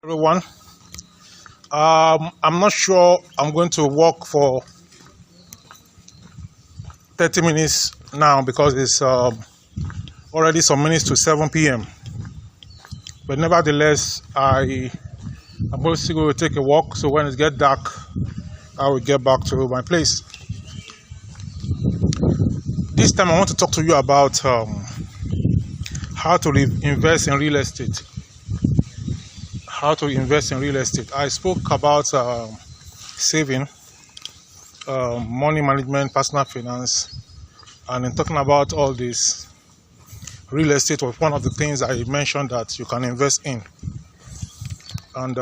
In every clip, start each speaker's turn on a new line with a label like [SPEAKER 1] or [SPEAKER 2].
[SPEAKER 1] Everyone. I'm not sure I'm going to walk for 30 minutes now because it's already some minutes to 7 p.m. But nevertheless, I'm going to go take a walk. So when it gets dark, I will get back to my place. This time I want to talk to you about how to invest in real estate. How to invest in real estate. I spoke about saving, money management, personal finance, and in talking about all this, real estate was one of the things I mentioned that you can invest in. And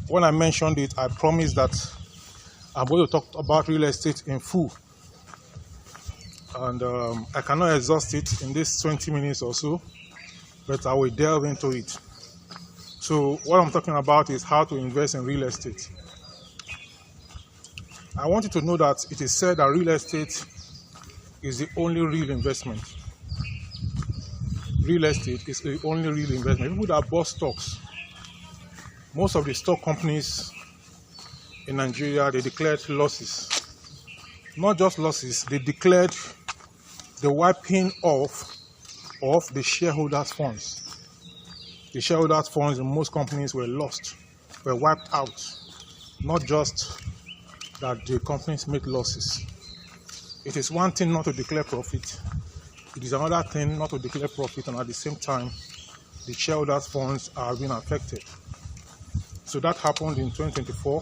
[SPEAKER 1] when I mentioned it, I promised that I'm going to talk about real estate in full. And I cannot exhaust it in this 20 minutes or so, but I will delve into it. So what I'm talking about is how to invest in real estate. I want you to know that it is said that real estate is the only real investment. Real estate is the only real investment. People that bought stocks, most of the stock companies in Nigeria, they declared losses. Not just losses, they declared the wiping off of the shareholders' funds. The shareholders' funds in most companies were lost, were wiped out. Not just that the companies made losses. It is one thing not to declare profit. It is another thing not to declare profit, and at the same time, the shareholders' funds are being affected. So that happened in 2024.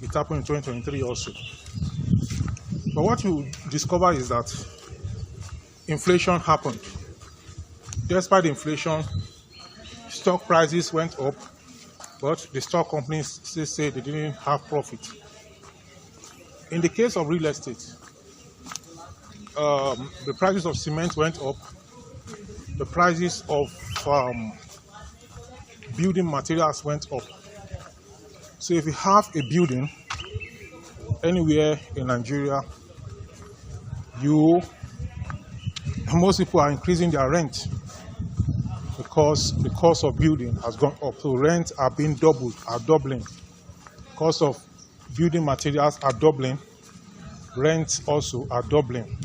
[SPEAKER 1] It happened in 2023 also. But what you discover is that inflation happened. Despite the inflation, stock prices went up, but the stock companies still say they didn't have profit. In the case of real estate, the prices of cement went up, the prices of building materials went up. So if you have a building anywhere in Nigeria, most people are increasing their rent because the cost of building has gone up. So rents are being doubling. Cost of building materials are doubling. Rents also are doubling.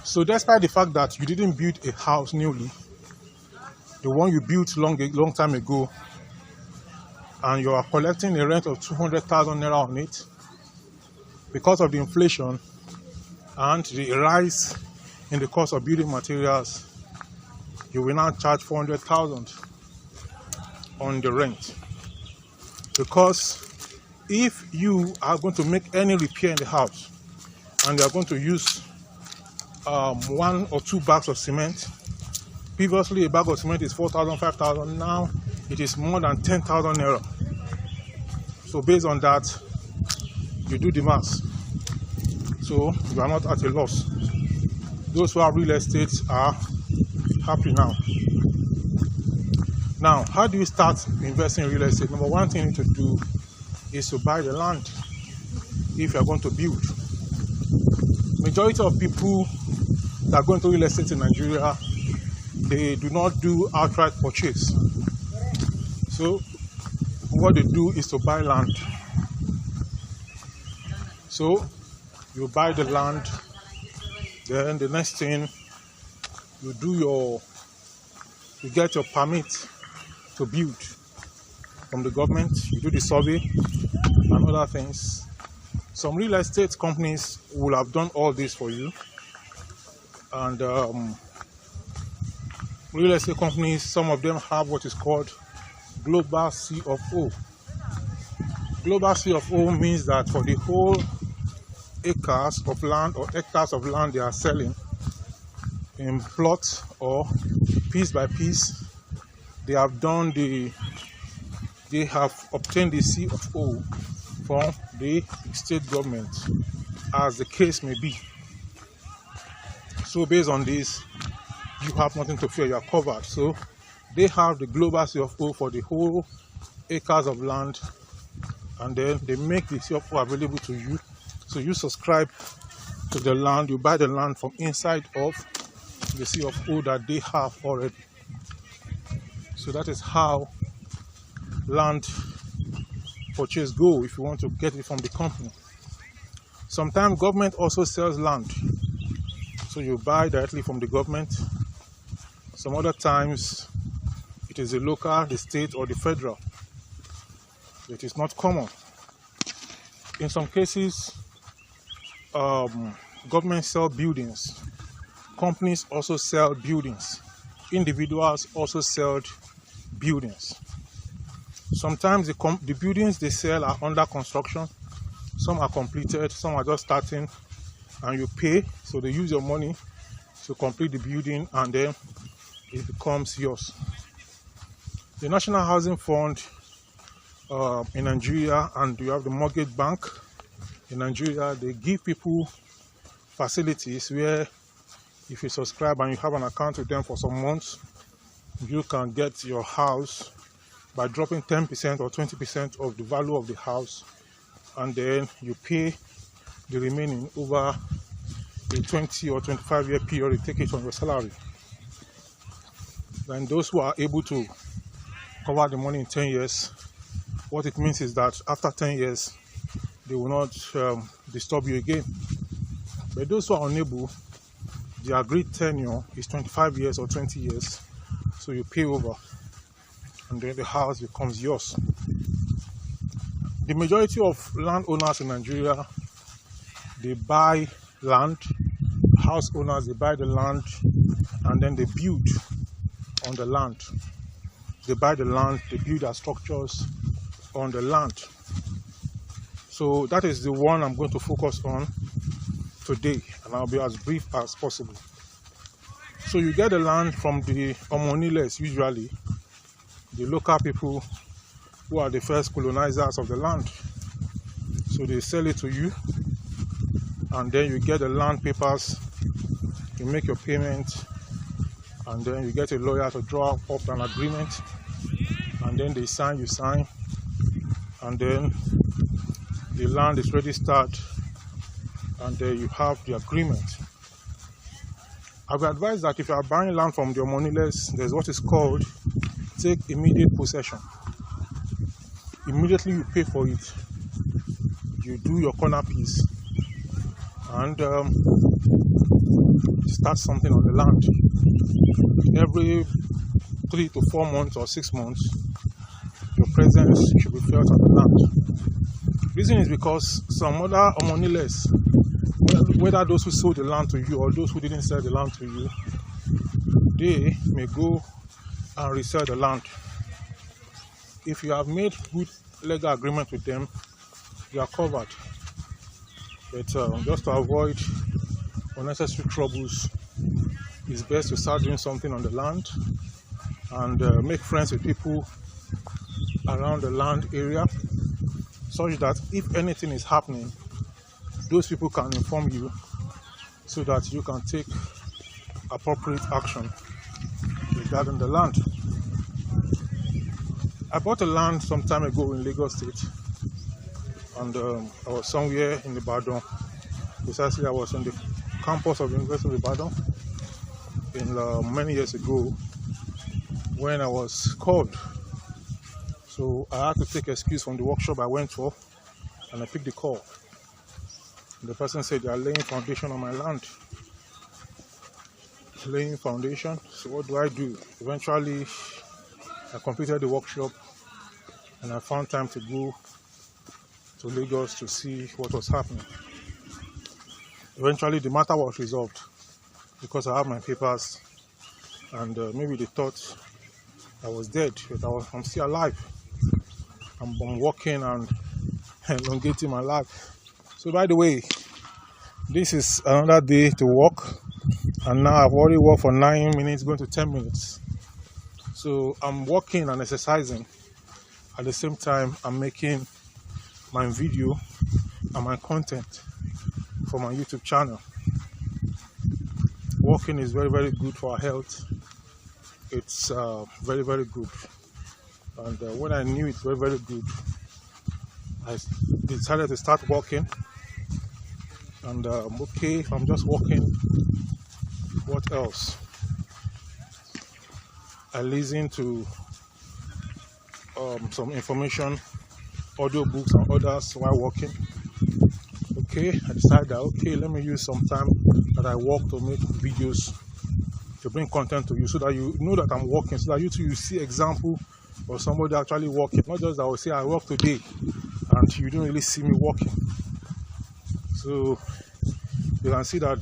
[SPEAKER 1] So despite the fact that you didn't build a house newly, the one you built long time ago, and you are collecting a rent of 200,000 naira on it, because of the inflation and the rise in the cost of building materials, you will now charge 400,000 on the rent. Because if you are going to make any repair in the house and you are going to use 1 or 2 bags of cement, previously a bag of cement is 4,000, 5,000, now it is more than 10,000 naira. So based on that, you do the math. So you are not at a loss. Those who have real estate are happy now. Now, how do you start investing in real estate? Number one thing you need to do is to buy the land if you are going to build. Majority of people that go into real estate in Nigeria, they do not do outright purchase. So what they do is to buy land. So you buy the land, then the next thing you get your permit to build from the government, you do the survey and other things. Some real estate companies will have done all this for you, and real estate companies, some of them have what is called Global C of O. Global C of O means that for the whole acres of land or hectares of land they are selling in plots or piece by piece, they have obtained the C of O from the state government, as the case may be. So based on this, you have nothing to fear, you are covered. So they have the global C of O for the whole acres of land, and then they make the C of O available to you. So you subscribe to the land, you buy the land from inside of the C of O that they have already. So that is how land purchase go if you want to get it from the company. Sometimes government also sells land, so you buy directly from the government. Some other times it is the local, the state, or the federal. It is not common. In some cases, government sell buildings. Companies also sell buildings. Individuals also sell buildings. Sometimes the buildings they sell are under construction. Some are completed, some are just starting, and you pay. So they use your money to complete the building, and then it becomes yours. The National Housing Fund in Nigeria, and you have the Mortgage Bank in Nigeria, they give people facilities where if you subscribe and you have an account with them for some months, you can get your house by dropping 10% or 20% of the value of the house, and then you pay the remaining over a 20 or 25-year period. You take it on your salary. Then those who are able to cover the money in 10 years, what it means is that after 10 years, they will not disturb you again. But those who are unable, the agreed tenure is 25 years or 20 years. So you pay over, and then the house becomes yours. The majority of landowners in Nigeria, they buy land. House owners, they buy the land, and then they build on the land. They buy the land, they build their structures on the land. So that is the one I'm going to focus on today, and I'll be as brief as possible. So you get the land from the Omoniles, usually the local people who are the first colonizers of the land. So they sell it to you, and then you get the land papers, you make your payment, and then you get a lawyer to draw up an agreement, and then they sign, you sign, and then the land is registered, and then you have the agreement. I would advise that if you are buying land from the Omoniles, there's what is called take immediate possession. Immediately you pay for it, you do your corner piece, and start something on the land. Every 3 to 4 months or 6 months, your presence should be felt on the land. Reason is because some other Omoniles, whether those who sold the land to you or those who didn't sell the land to you, they may go and resell the land. If you have made good legal agreement with them, you are covered. But just to avoid unnecessary troubles, it's best to start doing something on the land and make friends with people around the land area, such that if anything is happening, those people can inform you so that you can take appropriate action regarding the land. I bought a land some time ago in Lagos State, and I was somewhere in Ibadan. Precisely, I was on the campus of the University of Ibadan many years ago when I was called. So I had to take excuse from the workshop I went for, and I picked the call. And the person said, "They are laying foundation on my land." Laying foundation. So what do I do? Eventually, I completed the workshop, and I found time to go to Lagos to see what was happening. Eventually, the matter was resolved because I have my papers, and maybe they thought I was dead, but I'm still alive. I'm working and elongating my life. So, by the way, this is another day to work, and now I've already worked for 9 minutes, going to 10 minutes. So I'm working and exercising. At the same time, I'm making my video and my content for my YouTube channel. Walking is very, very good for our health. It's very, very good. And when I knew it's very, very good, I decided to start walking. And okay, if I'm just walking, what else? I listen to some information, audio books and others while walking. Okay, I decided that okay, let me use some time that I walk to make videos, to bring content to you, so that you know that I'm walking, so that you see example of somebody actually walking, not just that I will say I walk today and you don't really see me walking. So you can see that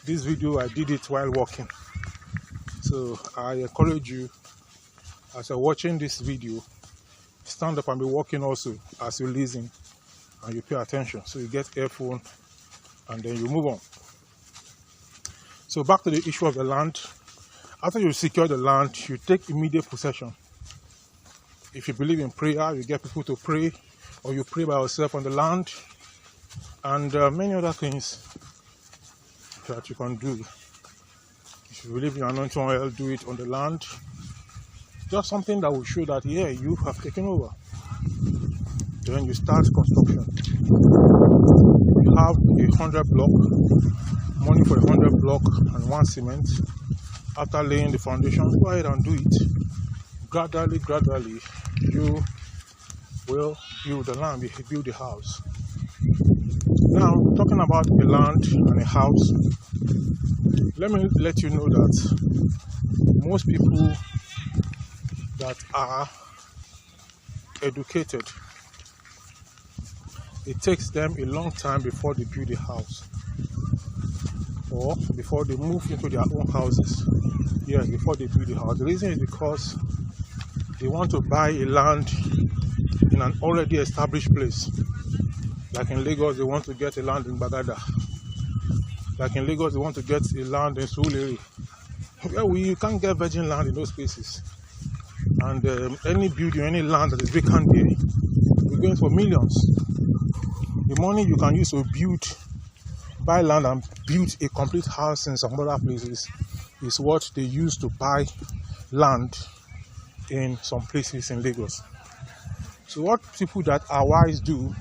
[SPEAKER 1] this video I did it while walking. So I encourage you, as you're watching this video, stand up and be walking also as you listen and you pay attention. So you get earphone and then you move on. So back to the issue of the land. After you secure the land, you take immediate possession. If you believe in prayer, you get people to pray, or you pray by yourself on the land, and many other things that you can do. If you believe in anointing oil, do it on the land. Just something that will show that, yeah, you have taken over. Then you start construction. You have 100 block, money for 100 block and 1 cement. After laying the foundation, go ahead and do it. Gradually, you will build the land, you build the house. Now, talking about a land and a house, let me let you know that most people that are educated, it takes them a long time before they build a house, or before they move into their own houses. Yeah, before they build a house. The reason is because they want to buy a land in an already established place. Like in Lagos, they want to get a land in Bagada. Like in Lagos, they want to get a land in Surulere. Well, you can't get virgin land in those places. And any building, any land that is vacant there, we're going for millions. The money you can use to buy land and build a complete house in some other places is what they use to buy land in some places in Lagos. So what people that are wise do,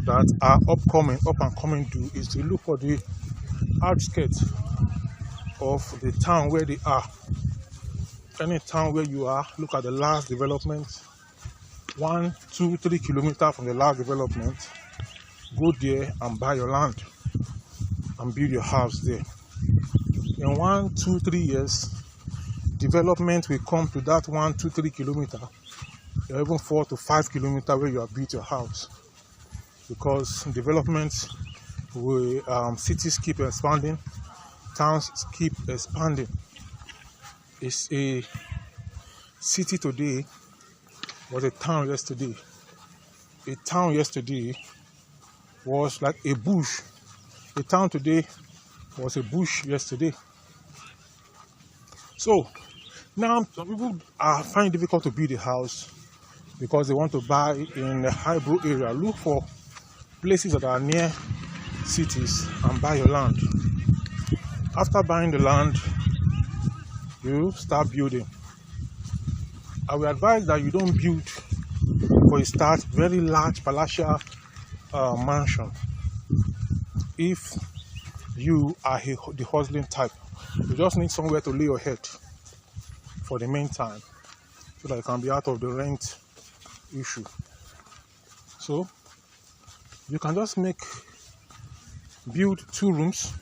[SPEAKER 1] that are up and coming do, is to look for the outskirts of the town where they are. Any town where you are, look at the last development, 1, 2, 3 kilometers from the last development. Go there and buy your land and build your house there. In 1, 2, 3 years, development will come to that 1, 2, 3 kilometers, or even 4 to 5 kilometers where you have built your house. Because developments will, cities keep expanding, towns keep expanding. It's a city today was a town yesterday. A town yesterday was like a bush. A town today was a bush yesterday. So now some people are finding it difficult to build a house because they want to buy in the Highbrow area. Look for places that are near cities and buy your land. After buying the land, you start building. I will advise that you don't build for a start very large palatial mansion. If you are the hustling type, you just need somewhere to lay your head for the meantime, so that you can be out of the rent issue. So you can just build 2 rooms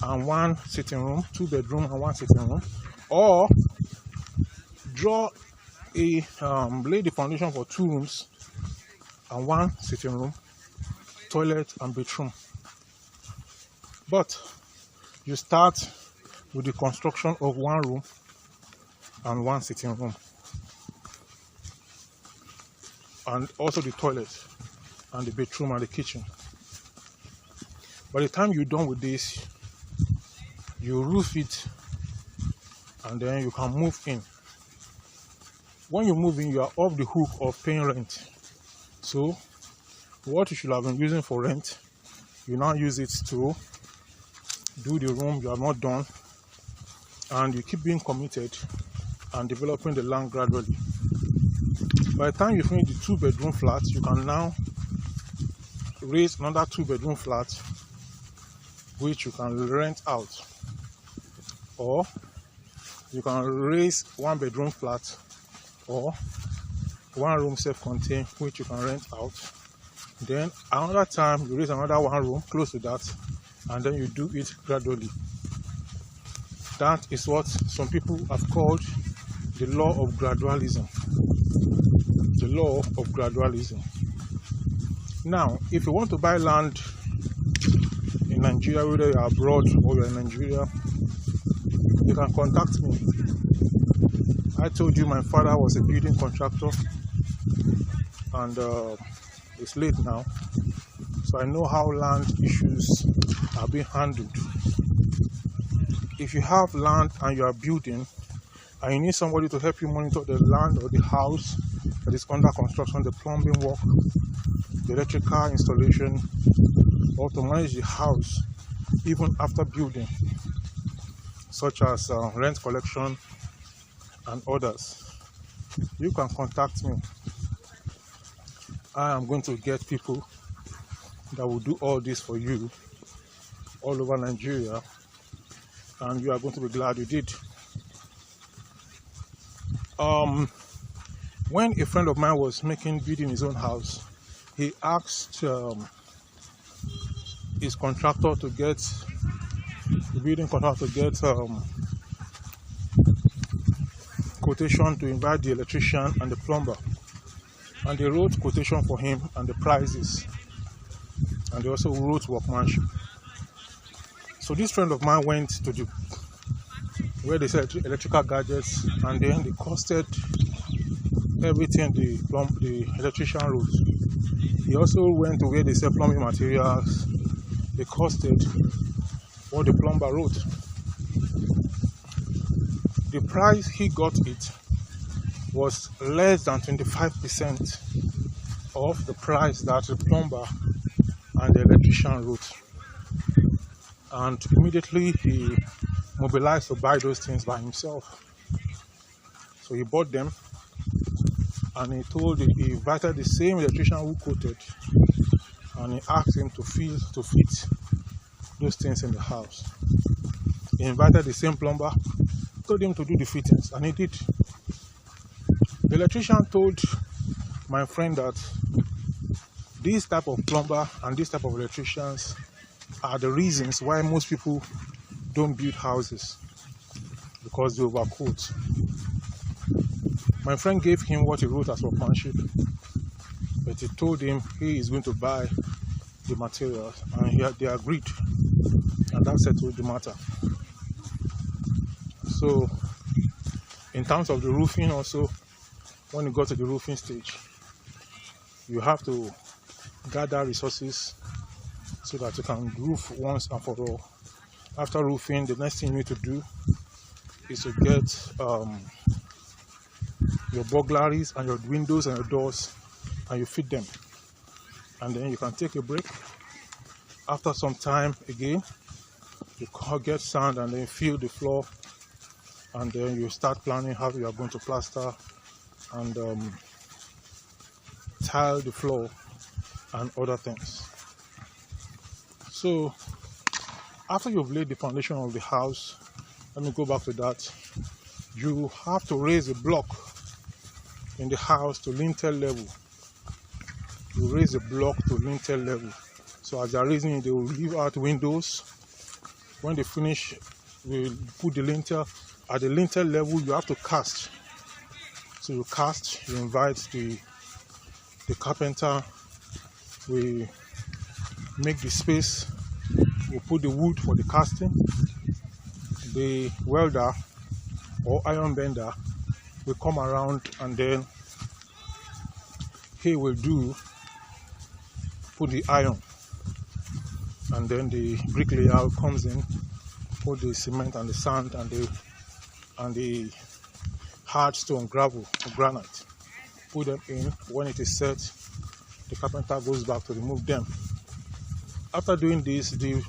[SPEAKER 1] and 1 sitting room, 2 bedroom and 1 sitting room, or lay the foundation for 2 rooms and 1 sitting room, toilet and bathroom. But you start with the construction of 1 room and 1 sitting room, and also the toilet and the bedroom and the kitchen. By the time you're done with this, you roof it and then you can move in. When you move in, you are off the hook of paying rent. So what you should have been using for rent, you now use it to do the room you have not done, and you keep being committed and developing the land gradually. By the time you finish the 2-bedroom flat, you can now raise another 2-bedroom flat which you can rent out, or you can raise 1-bedroom flat or 1 room self-contained, which you can rent out. Then another time you raise another 1 room close to that, and then you do it gradually. That is what some people have called the law of gradualism. The law of gradualism. Now, if you want to buy land in Nigeria, whether you're abroad or you're in Nigeria, you can contact me. I told you my father was a building contractor, and it's late now, so I know how land issues are being handled. If you have land and you are building, and you need somebody to help you monitor the land or the house that is under construction, the plumbing work, the electrical installation, or to manage the house even after building, such as rent collection and others, you can contact me. I am going to get people that will do all this for you all over Nigeria, and you are going to be glad you did. When a friend of mine was building his own house, he asked his contractor to get the building contractor to get quotation to invite the electrician and the plumber, and they wrote quotation for him and the prices, and they also wrote workmanship. So this friend of mine went to the where they sell electrical gadgets, and then they costed everything the electrician wrote. He also went to where they sell plumbing materials. They costed what the plumber wrote. The price he got it was less than 25% of the price that the plumber and the electrician wrote. And immediately he mobilized to buy those things by himself. So he bought them, and he invited the same electrician who quoted, and he asked him to fit those things in the house. He invited the same plumber, told him to do the fittings, and he did. The electrician told my friend that this type of plumber and this type of electricians are the reasons why most people don't build houses, because they overquote. My friend gave him what he wrote as workmanship, but he told him he is going to buy the materials, and they agreed, and that settled the matter. So in terms of the roofing also, when you go to the roofing stage, you have to gather resources so that you can roof once and for all. After roofing, the next thing you need to do is to get your burglaries and your windows and your doors, and you fit them, and then you can take a break. After some time again, you get sand and then fill the floor, and then you start planning how you are going to plaster and tile the floor and other things. So after you've laid the foundation of the house, let me go back to that, you have to raise a block in the house to lintel level. You raise a block to lintel level. So as they are raising it, they will leave out windows. When they finish, we put the lintel. At the lintel level, you have to cast. So you cast, you invite the carpenter, we make the space, we put the wood for the casting, the welder or iron bender will come around, and then he will put the iron, and then the bricklayer comes in, put the cement and the sand and the hard stone, gravel or granite, put them in. When it is set, the carpenter goes back to remove them. After doing this, the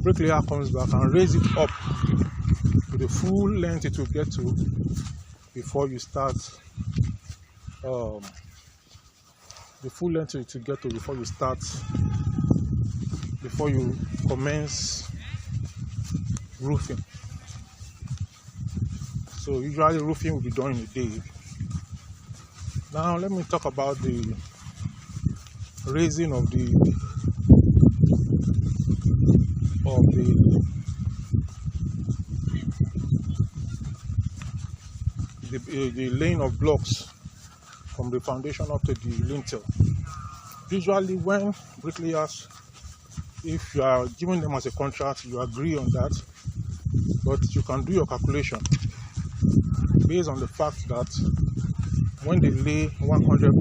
[SPEAKER 1] bricklayer comes back and raises it up to the full length it will get to before you start. Before you commence roofing. So usually roofing will be done in a day. Now let me talk about the raising of the laying of blocks from the foundation up to the lintel. Usually when bricklayers, if you are giving them as a contract, you agree on that, but you can do your calculation based on the fact that when they lay 100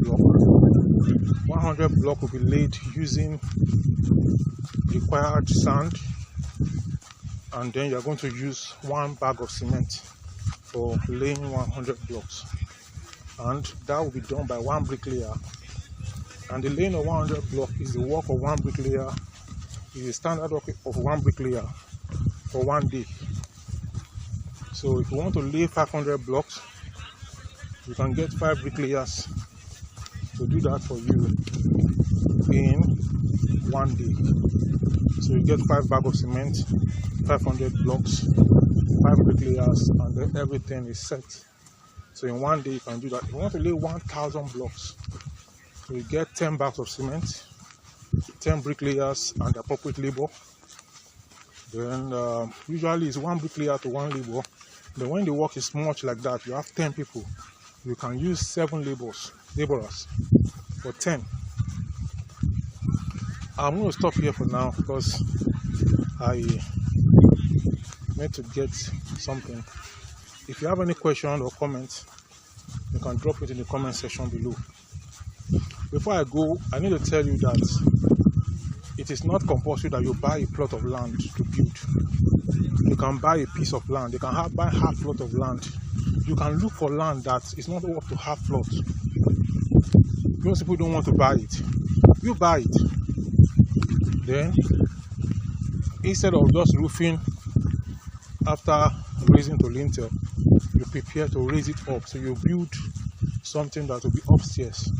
[SPEAKER 1] block will be laid using required sand, and then you are going to use 1 bag of cement for laying 100 blocks, and that will be done by 1 bricklayer. And the laying of 100 blocks is the work of 1 bricklayer, is a standard work of 1 bricklayer for 1 day. So if you want to lay 500 blocks, you can get 5 bricklayers to do that for you in 1 day. So you get 5 bags of cement, 500 blocks, 5 bricklayers, and then everything is set. So in 1 day you can do that. If you want to lay 1,000 blocks, so you get 10 bags of cement, 10 bricklayers, and the appropriate labor. Then usually it's 1 bricklayer to 1 labor. But when the work is much like that, you have 10 people, you can use 7 laborers for 10. I'm going to stop here for now because I need to get something. If you have any question or comment, you can drop it in the comment section below. Before I go, I need to tell you that it is not compulsory that you buy a plot of land to build. You can buy a piece of land. You can buy half plot of land. You can look for land that is not up to half plot. Most people don't want to buy it. You buy it. Then, instead of just roofing after raising to lintel, you prepare to raise it up. So you build something that will be upstairs.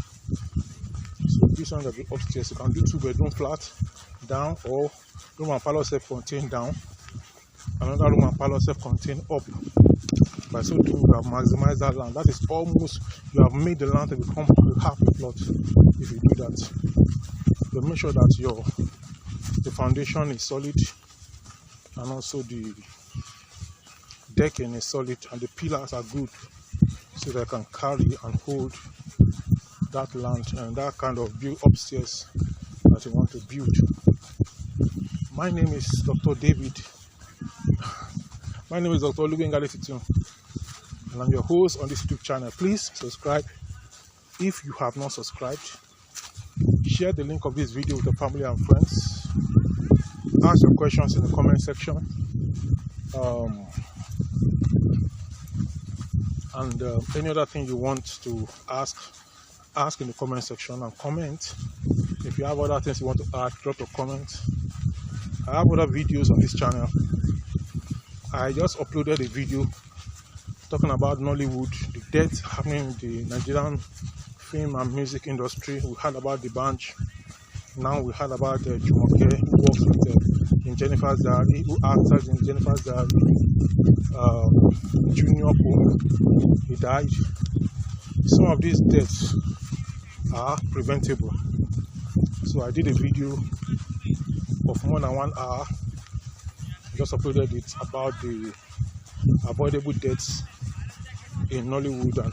[SPEAKER 1] So this one that will be upstairs. You can do 2-bedroom flat down, or room and parlour self-contained down. Another room and parlour self-contained up. By so doing, you have maximized that land. That is almost, you have made the land to become half a plot if you do that. So make sure that the foundation is solid, and also the decking is solid, and the pillars are good, so they can carry and hold that land and that kind of view upstairs that you want to build. My name is Dr. David. My name is Dr. Olubengaletitu, and I'm your host on this YouTube channel. Please subscribe if you have not subscribed. Share the link of this video with your family and friends. Ask your questions in the comment section. And any other thing you want to ask in the comment section, and comment. If you have other things you want to add, drop a comment. I have other videos on this channel. I just uploaded a video talking about Nollywood, the death happening in the Nigerian film and music industry. We heard about the Banj. Now we heard about Jumoke, who works with in Jennifer's Diary, who acted in Jennifer's Diary. Junior Pope, he died. Some of these deaths are preventable. So I did a video of more than 1 hour. Just uploaded it about the avoidable deaths in Nollywood and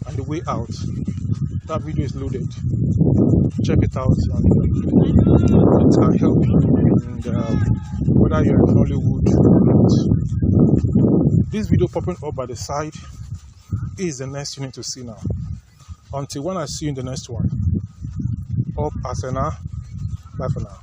[SPEAKER 1] and the way out. That video is loaded. Check it out, and it can help you in whether you're in Nollywood or not. This video popping up by the side is the next you need to see now. Until when I see you in the next one, up as an bye for now.